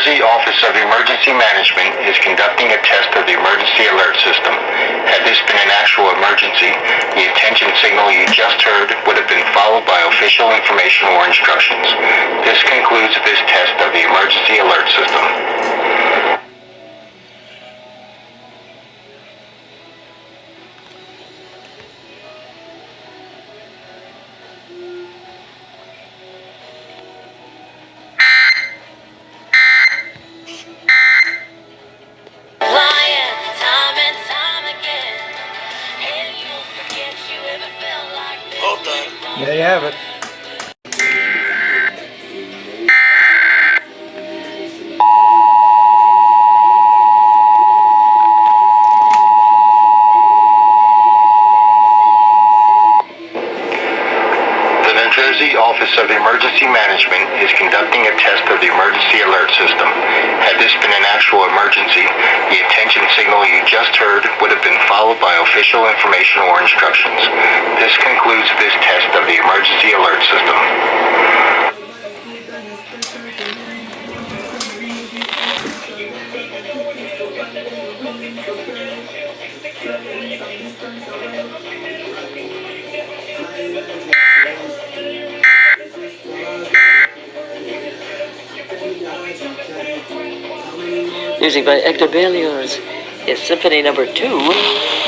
Jersey Office of Emergency Management is conducting a test of the emergency alert system. Had this been an actual emergency, the attention signal you just heard would have been followed by official information or instructions. This concludes this test of the emergency alert system. There you have it. The New Jersey Office of Emergency Management is conducting a test of the emergency alert system. Had this been an actual emergency, the attention signal you just heard would have been followed by official information or instructions. This concludes this test of the emergency alert system. Music by Hector Berlioz is Symphony Number 2.